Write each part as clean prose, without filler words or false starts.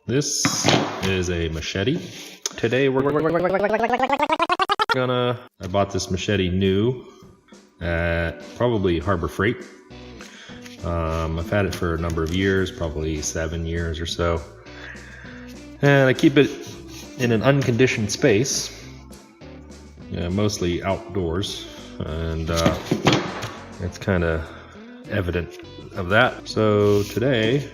This is a machete. Today I bought this machete new at probably Harbor Freight. I've had it for a number of years, probably 7 years or so. And I keep it in an unconditioned space, mostly outdoors, and it's kind of evident of that. So today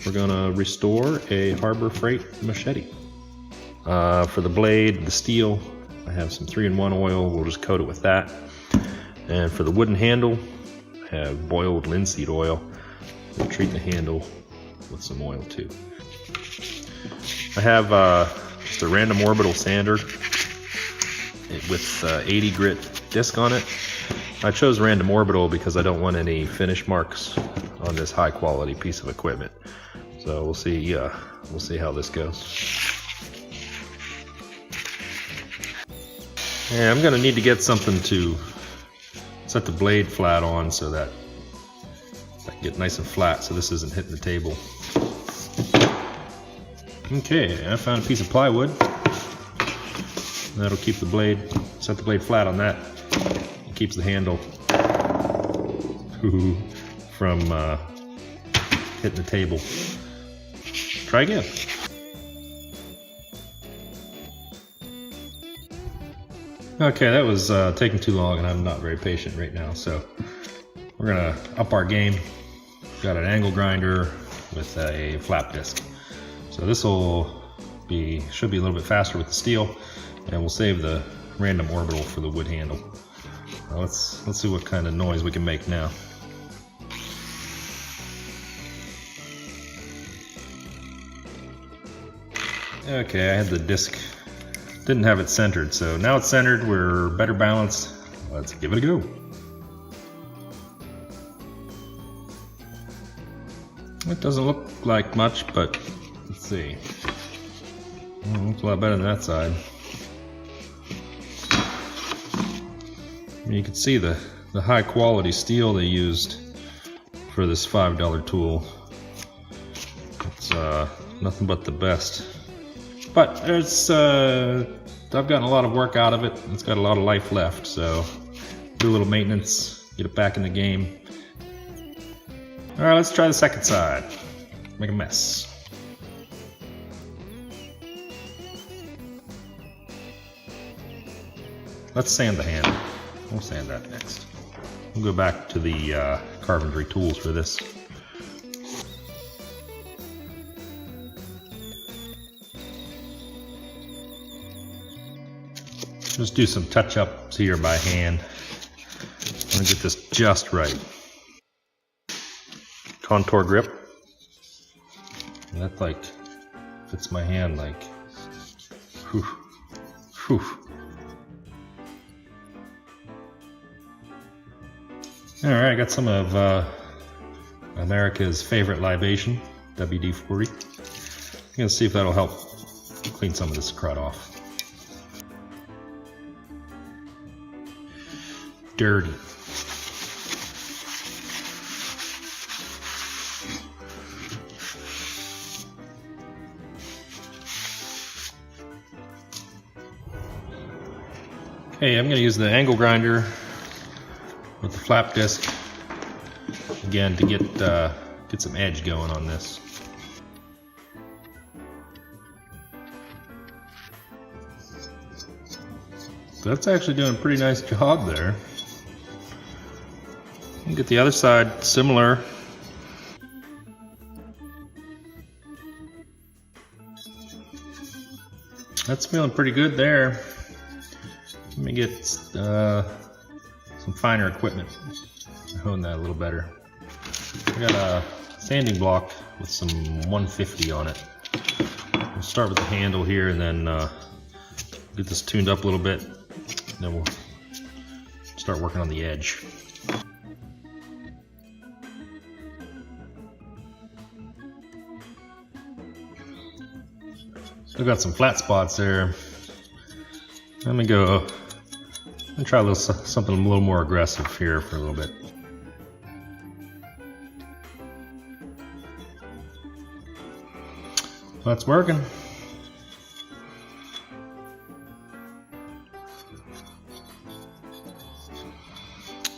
we're gonna restore a Harbor Freight machete. For the blade, the steel, I have some 3-in-1 oil. We'll just coat it with that. And for the wooden handle, I have boiled linseed oil. We'll treat the handle with some oil too. I have just a random orbital sander with 80 grit disc on it. I chose random orbital because I don't want any finish marks on this high quality piece of equipment. So we'll see how this goes. And I'm gonna need to get something to set the blade flat on so that I can get nice and flat so this isn't hitting the table. Okay, I found a piece of plywood. That'll keep the blade, set the blade flat on that. It keeps the handle from hitting the table. Try again. Okay, that was taking too long, and I'm not very patient right now, so we're gonna up our game. Got an angle grinder with a flap disc, so this should be a little bit faster with the steel, and we'll save the random orbital for the wood handle. Let's see what kind of noise we can make now. Okay, I had the disc. Didn't have it centered, so now it's centered, we're better balanced. Let's give it a go. It doesn't look like much, but let's see. It looks a lot better than that side. You can see the high quality steel they used for this $5 tool. It's nothing but the best. But there's, I've gotten a lot of work out of it. It's got a lot of life left, so do a little maintenance, get it back in the game. All right, let's try the second side. Make a mess. Let's sand the handle. We'll sand that next. We'll go back to the carpentry tools for this. Just do some touch-ups here by hand. I'm gonna get this just right. Contour grip. And that like fits my hand like. Whew. Whew. All right, I got some of America's favorite libation, WD-40. I'm gonna see if that'll help clean some of this crud off. Dirty. Okay, I'm going to use the angle grinder with the flap disc again to get some edge going on this. So that's actually doing a pretty nice job there. Get the other side similar. That's feeling pretty good there. Let me get some finer equipment to hone that a little better. I got a sanding block with some 150 on it. We'll start with the handle here and then get this tuned up a little bit. Then we'll start working on the edge. Still got some flat spots there. Let me go and try something a little more aggressive here for a little bit. That's working.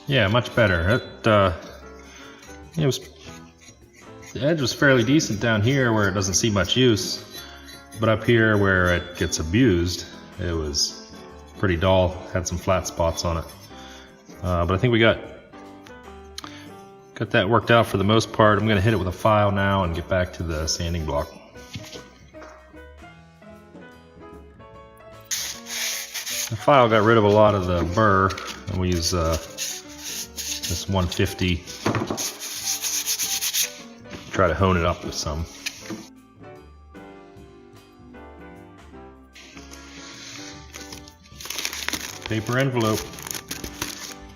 Yeah, much better. The edge was fairly decent down here where it doesn't see much use, but up here where it gets abused, it was pretty dull. Had some flat spots on it, but I think we got that worked out for the most part. I'm going to hit it with a file now and get back to the sanding block. The file got rid of a lot of the burr, and we use this 150. Try to hone it up with some. Paper envelope,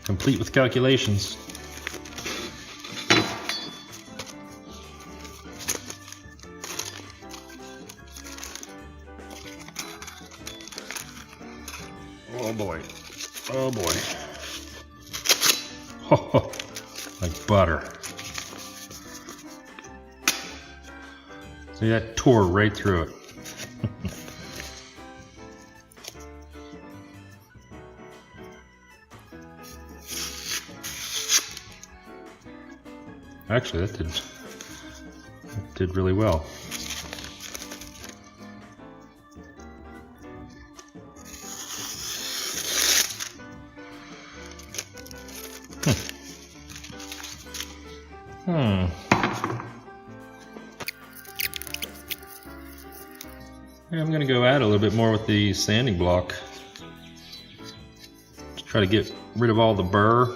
complete with calculations. Oh boy, oh boy. Oh, like butter. See, that tore right through it. Actually, that did really well. I'm going to go at it a little bit more with the sanding block. Just try to get rid of all the burr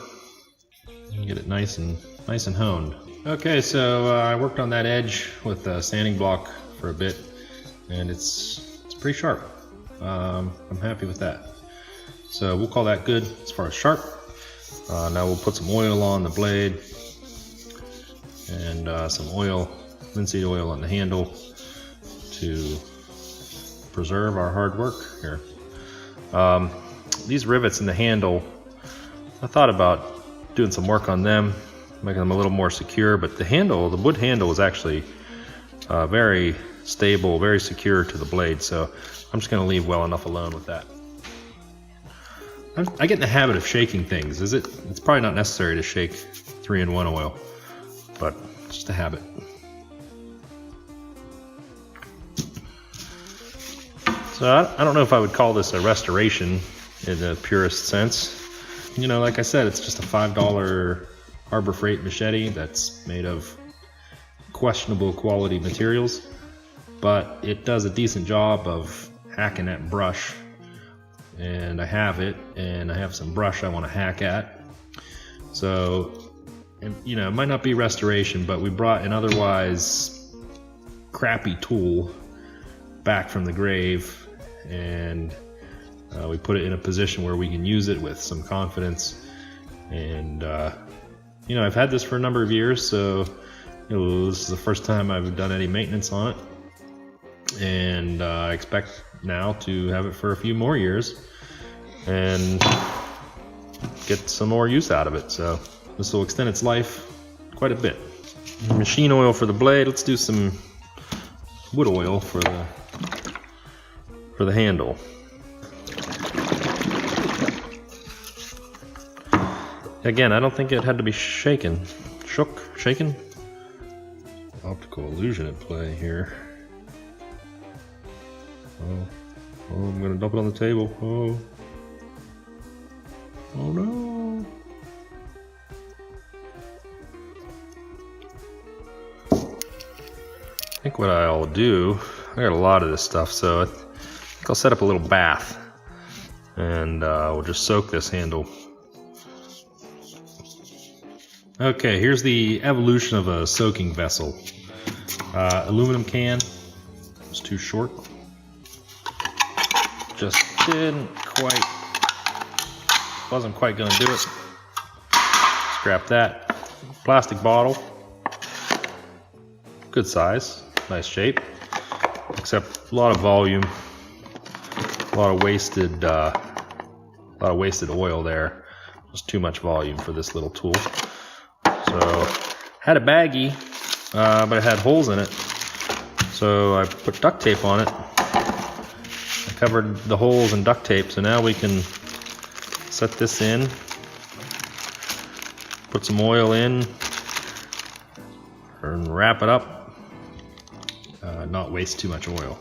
and get it nice and honed. Okay, so I worked on that edge with the sanding block for a bit, and it's pretty sharp. I'm happy with that. So we'll call that good as far as sharp. Now we'll put some oil on the blade and some oil, linseed oil on the handle to preserve our hard work here. These rivets in the handle, I thought about doing some work on them, making them a little more secure, but the wood handle is actually very stable, very secure to the blade, so I'm just going to leave well enough alone with that. I get in the habit of shaking things. It's probably not necessary to shake 3-in-1 oil, but it's just a habit. So I don't know if I would call this a restoration in the purest sense. You know, like I said, it's just a $5 Harbor Freight machete that's made of questionable quality materials, but it does a decent job of hacking that brush. And I have it, and I have some brush I want to hack at. So, you know, it might not be restoration, but we brought an otherwise crappy tool back from the grave, and we put it in a position where we can use it with some confidence. And you know, I've had this for a number of years, so you know, this is the first time I've done any maintenance on it, and I expect now to have it for a few more years and get some more use out of it. So this will extend its life quite a bit. Machine oil for the blade. Let's do some wood oil for the handle. Again, I don't think it had to be shaken. Shaken? Optical illusion at play here. Oh, I'm gonna dump it on the table. Oh no. I think what I'll do, I got a lot of this stuff, so I think I'll set up a little bath, and we'll just soak this handle. Okay, here's the evolution of a soaking vessel. Aluminum can, it's too short. Just wasn't quite gonna do it. Scrap that. Plastic bottle, good size, nice shape, except a lot of volume, a lot of wasted oil there. Just too much volume for this little tool. So had a baggie, but it had holes in it, So I put duct tape on it. I covered the holes in duct tape, so now we can set this in, put some oil in, and wrap it up. Not waste too much oil.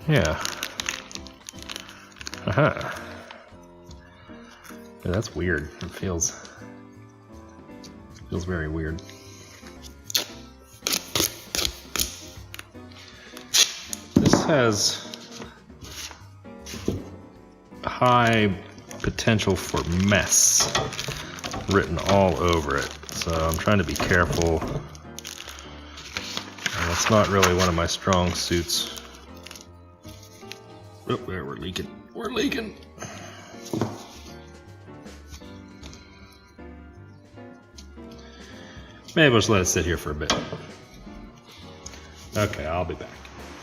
Yeah. Aha. Yeah, that's weird. It feels very weird. This has high potential for mess written all over it, so I'm trying to be careful. And it's not really one of my strong suits. Oh, there, we're leaking. We're leaking. Maybe we'll just let it sit here for a bit. Okay, I'll be back.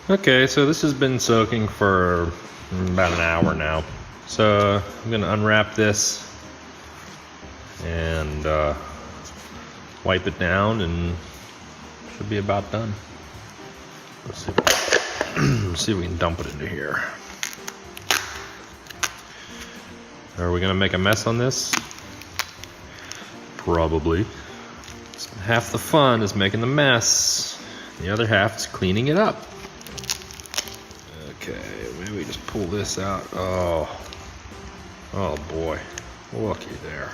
Okay, so this has been soaking for about an hour now. So I'm gonna unwrap this and wipe it down, and should be about done. Let's see, see if we can dump it into here. Are we gonna make a mess on this? Probably. Half the fun is making the mess. The other half is cleaning it up. Okay, maybe we just pull this out. Oh boy, looky there.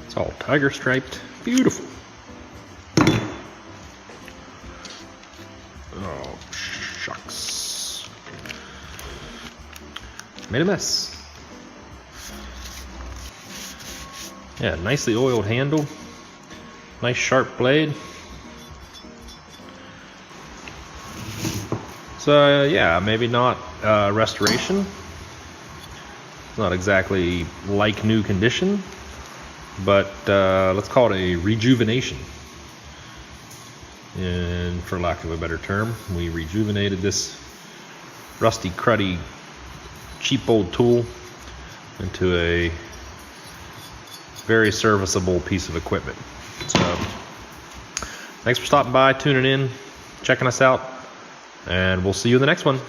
It's all tiger striped. Beautiful. Oh, shucks. Made a mess. Yeah, nicely oiled handle. Nice sharp blade. So yeah, maybe not restoration. It's not exactly like new condition, but let's call it a rejuvenation. And for lack of a better term, we rejuvenated this Rusty Cruddy cheap old tool into a very serviceable piece of equipment. So thanks for stopping by, tuning in, checking us out, and we'll see you in the next one.